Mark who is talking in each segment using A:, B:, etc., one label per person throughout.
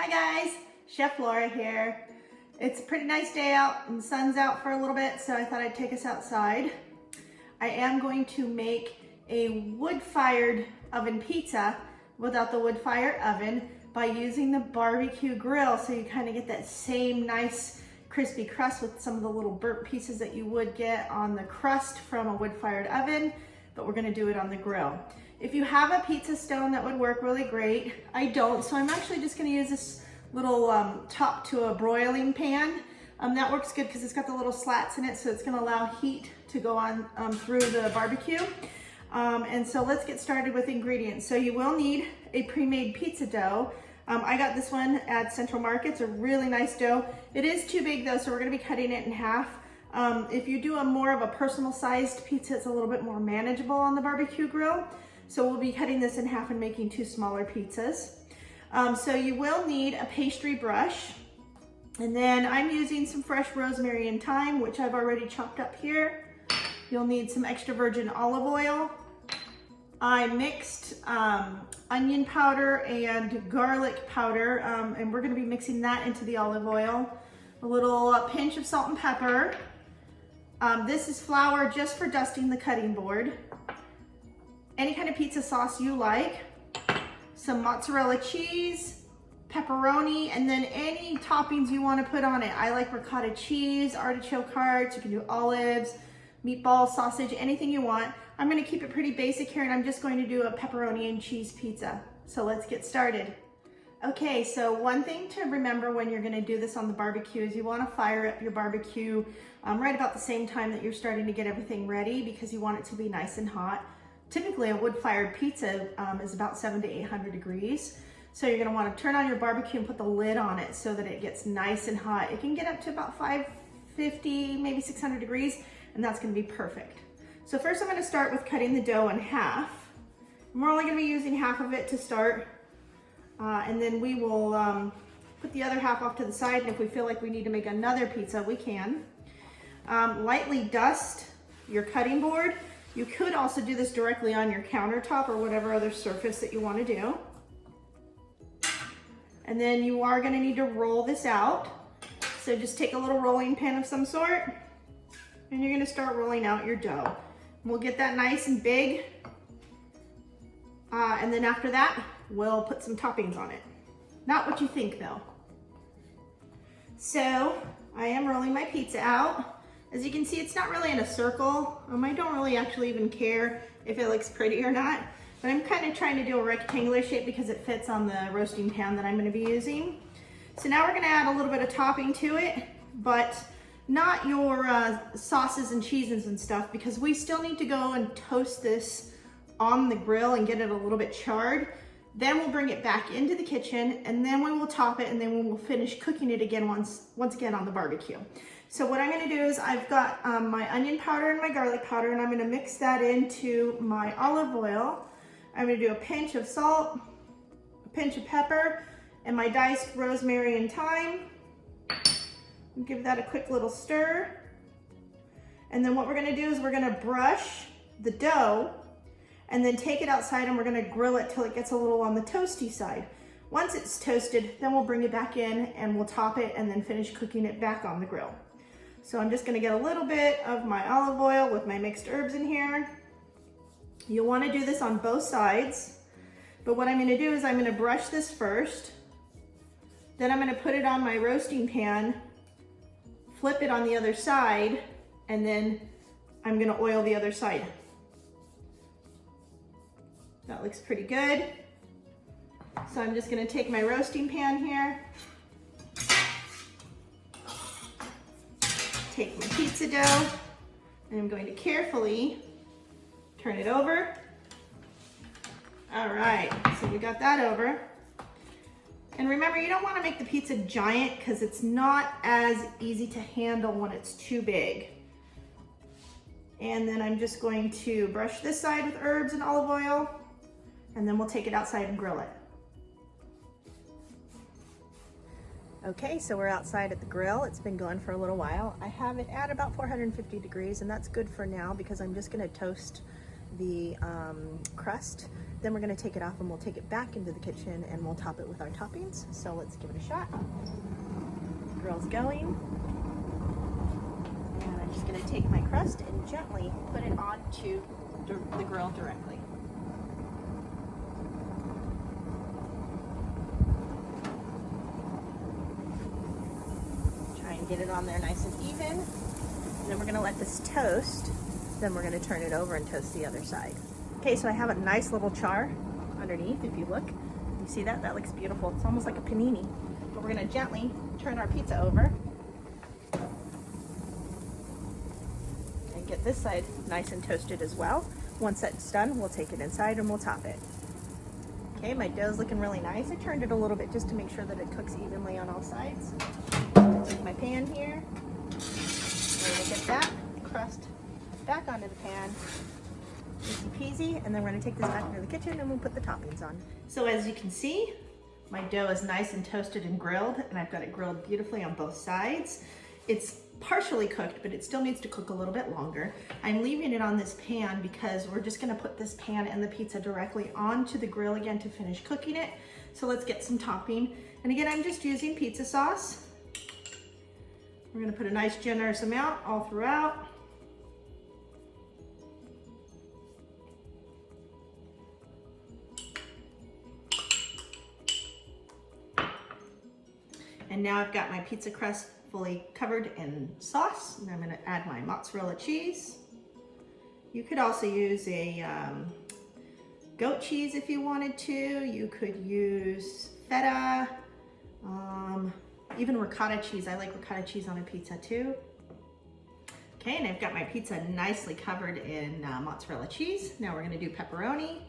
A: Hi guys, Chef Laura here. It's a pretty nice day out and the sun's out for a little bit, so I thought I'd take us outside. I am going to make a wood-fired oven pizza without the wood-fired oven by using the barbecue grill, so you kind of get that same nice crispy crust with some of the little burnt pieces that you would get on the crust from a wood-fired oven, but we're gonna do it on the grill. If you have a pizza stone, that would work really great. I don't, so I'm actually just gonna use this little top to a broiling pan. That works good because it's got the little slats in it, so it's gonna allow heat to go on through the barbecue. And so let's get started with ingredients. So you will need a pre-made pizza dough. I got this one at Central Market. It's a really nice dough. It is too big though, so we're gonna be cutting it in half. If you do a more of a personal sized pizza, it's a little bit more manageable on the barbecue grill. So we'll be cutting this in half and making two smaller pizzas. So you will need a pastry brush. And then I'm using some fresh rosemary and thyme, which I've already chopped up here. You'll need some extra virgin olive oil. I mixed onion powder and garlic powder, and we're gonna be mixing that into the olive oil. A little pinch of salt and pepper. This is flour just for dusting the cutting board. Any kind of pizza sauce you like, some mozzarella cheese, pepperoni, and then any toppings you want to put on it. I like ricotta cheese, artichoke hearts, you can do olives, meatball, sausage, anything you want. I'm going to keep it pretty basic here, and I'm just going to do a pepperoni and cheese pizza. So let's get started. Okay, so one thing to remember when you're going to do this on the barbecue is you want to fire up your barbecue right about the same time that you're starting to get everything ready, because you want it to be nice and hot. Typically a wood-fired pizza is about 700 to 800 degrees. So you're gonna wanna turn on your barbecue and put the lid on it so that it gets nice and hot. It can get up to about 550, maybe 600 degrees, and that's gonna be perfect. So first I'm gonna start with cutting the dough in half. And we're only gonna be using half of it to start, and then we will put the other half off to the side, and if we feel like we need to make another pizza, we can. Lightly dust your cutting board. You could also do this directly on your countertop or whatever other surface that you want to do. And then you are going to need to roll this out. So just take a little rolling pin of some sort, and you're going to start rolling out your dough. We'll get that nice and big. And then after that, we'll put some toppings on it. Not what you think though. So I am rolling my pizza out. As you can see, it's not really in a circle. I don't really actually even care if it looks pretty or not, but I'm kind of trying to do a rectangular shape because it fits on the roasting pan that I'm going to be using. So now we're going to add a little bit of topping to it, but not your sauces and cheeses and stuff, because we still need to go and toast this on the grill and get it a little bit charred. Then we'll bring it back into the kitchen, and then we will top it, and then we will finish cooking it again once again on the barbecue. So what I'm gonna do is I've got my onion powder and my garlic powder, and I'm gonna mix that into my olive oil. I'm gonna do a pinch of salt, a pinch of pepper, and my diced rosemary and thyme. Give that a quick little stir. And then what we're gonna do is we're gonna brush the dough and then take it outside, and we're gonna grill it till it gets a little on the toasty side. Once it's toasted, then we'll bring it back in and we'll top it and then finish cooking it back on the grill. So I'm just gonna get a little bit of my olive oil with my mixed herbs in here. You'll wanna do this on both sides, but what I'm gonna do is I'm gonna brush this first, then I'm gonna put it on my roasting pan, flip it on the other side, and then I'm gonna oil the other side. That looks pretty good. So I'm just gonna take my roasting pan here, take my pizza dough, and I'm going to carefully turn it over. All right, so we got that over. And remember, you don't want to make the pizza giant because it's not as easy to handle when it's too big. And then I'm just going to brush this side with herbs and olive oil, and then we'll take it outside and grill it. Okay, so we're outside at the grill. It's been going for a little while. I have it at about 450 degrees, and that's good for now because I'm just gonna toast the crust. Then we're gonna take it off and we'll take it back into the kitchen and we'll top it with our toppings. So let's give it a shot. Grill's going. And I'm just gonna take my crust and gently put it onto the grill directly. Try and get it on there nice and even. And then we're gonna let this toast. Then we're gonna turn it over and toast the other side. Okay, so I have a nice little char underneath. If you look, you see that? That looks beautiful. It's almost like a panini. But we're gonna gently turn our pizza over and get this side nice and toasted as well. Once that's done, we'll take it inside and we'll top it. Okay, my dough's looking really nice. I turned it a little bit just to make sure that it cooks evenly on all sides. I'll take my pan here. We're gonna get that crust back onto the pan. Easy peasy, and then we're gonna take this back into the kitchen and we'll put the toppings on. So as you can see, my dough is nice and toasted and grilled, and I've got it grilled beautifully on both sides. It's partially cooked, but it still needs to cook a little bit longer. I'm leaving it on this pan because we're just gonna put this pan and the pizza directly onto the grill again to finish cooking it. So let's get some topping. And again, I'm just using pizza sauce. We're gonna put a nice generous amount all throughout. And now I've got my pizza crust fully covered in sauce, and I'm gonna add my mozzarella cheese. You could also use a goat cheese if you wanted to. You could use feta, even ricotta cheese. I like ricotta cheese on a pizza too. Okay, and I've got my pizza nicely covered in mozzarella cheese. Now we're gonna do pepperoni.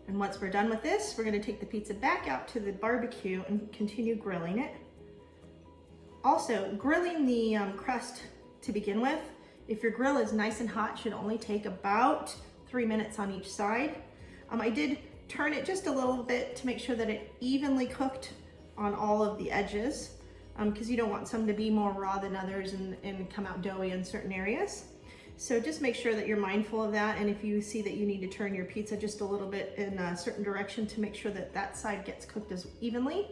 A: And once we're done with this, we're gonna take the pizza back out to the barbecue and continue grilling it. Also, grilling the crust to begin with, if your grill is nice and hot, should only take about 3 minutes on each side. I did turn it just a little bit to make sure that it evenly cooked on all of the edges, because you don't want some to be more raw than others and come out doughy in certain areas. So just make sure that you're mindful of that, and if you see that you need to turn your pizza just a little bit in a certain direction to make sure that that side gets cooked as evenly,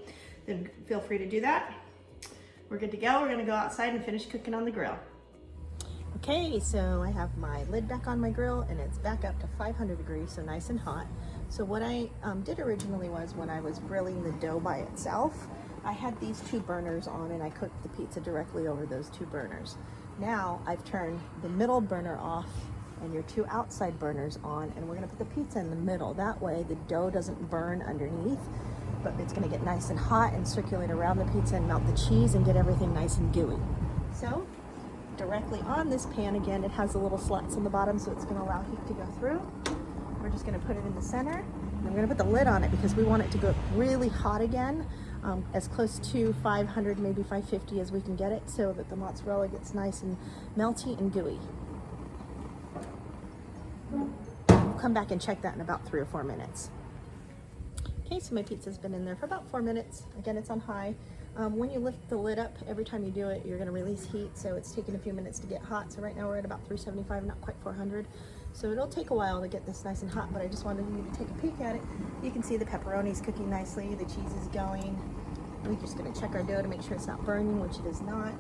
A: then feel free to do that. We're good to go. We're gonna go outside and finish cooking on the grill. Okay, so I have my lid back on my grill and it's back up to 500 degrees, so nice and hot. So what I did originally was when I was grilling the dough by itself, I had these 2 burners on and I cooked the pizza directly over those 2 burners. Now I've turned the middle burner off and your 2 outside burners on, and we're gonna put the pizza in the middle. That way the dough doesn't burn underneath, but it's gonna get nice and hot and circulate around the pizza and melt the cheese and get everything nice and gooey. So directly on this pan, again, it has the little slats on the bottom, so it's gonna allow heat to go through. We're just gonna put it in the center, and I'm gonna put the lid on it because we want it to go really hot again. As close to 500, maybe 550 as we can get it, so that the mozzarella gets nice and melty and gooey. We'll come back and check that in about 3 or 4 minutes. Okay, so my pizza's been in there for about 4 minutes. Again, it's on high. When you lift the lid up, every time you do it, you're gonna release heat, so it's taking a few minutes to get hot. So right now we're at about 375, not quite 400. So it'll take a while to get this nice and hot, but I just wanted you to take a peek at it. You can see the pepperoni's cooking nicely, the cheese is going. We're just gonna check our dough to make sure it's not burning, which it is not.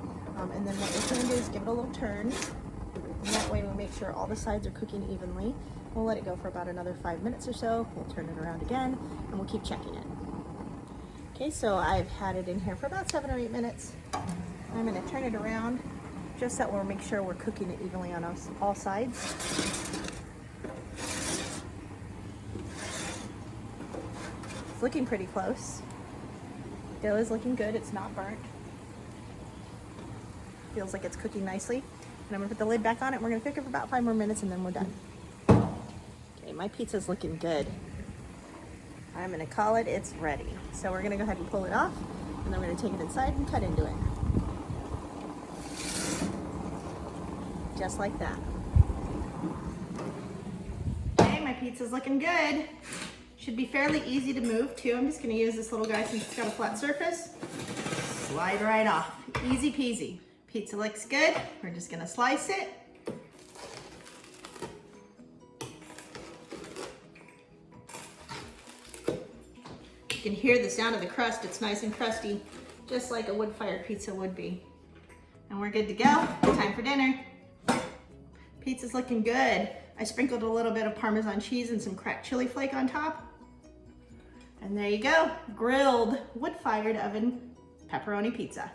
A: And then what we're gonna do is give it a little turn. And that way we make sure all the sides are cooking evenly. We'll let it go for about another 5 minutes or so. We'll turn it around again, and we'll keep checking it. Okay, so I've had it in here for about 7 or 8 minutes. I'm gonna turn it around, just that we'll make sure we're cooking it evenly on all sides. It's looking pretty close. Dough is looking good, it's not burnt. Feels like it's cooking nicely. And I'm gonna put the lid back on it. We're gonna cook it for about 5 more minutes and then we're done. Okay, my pizza's looking good. I'm gonna call it, it's ready. So we're gonna go ahead and pull it off, and then we're gonna take it inside and cut into it. Just like that. Okay, my pizza's looking good. Should be fairly easy to move too. I'm just gonna use this little guy since it's got a flat surface. Slide right off, easy peasy. Pizza looks good. We're just gonna slice it. can hear the sound of the crust. It's nice and crusty, just like a wood-fired pizza would be. And we're good to go. Time for dinner. Pizza's looking good. I sprinkled a little bit of Parmesan cheese and some cracked chili flake on top. And there you go, grilled wood-fired oven pepperoni pizza.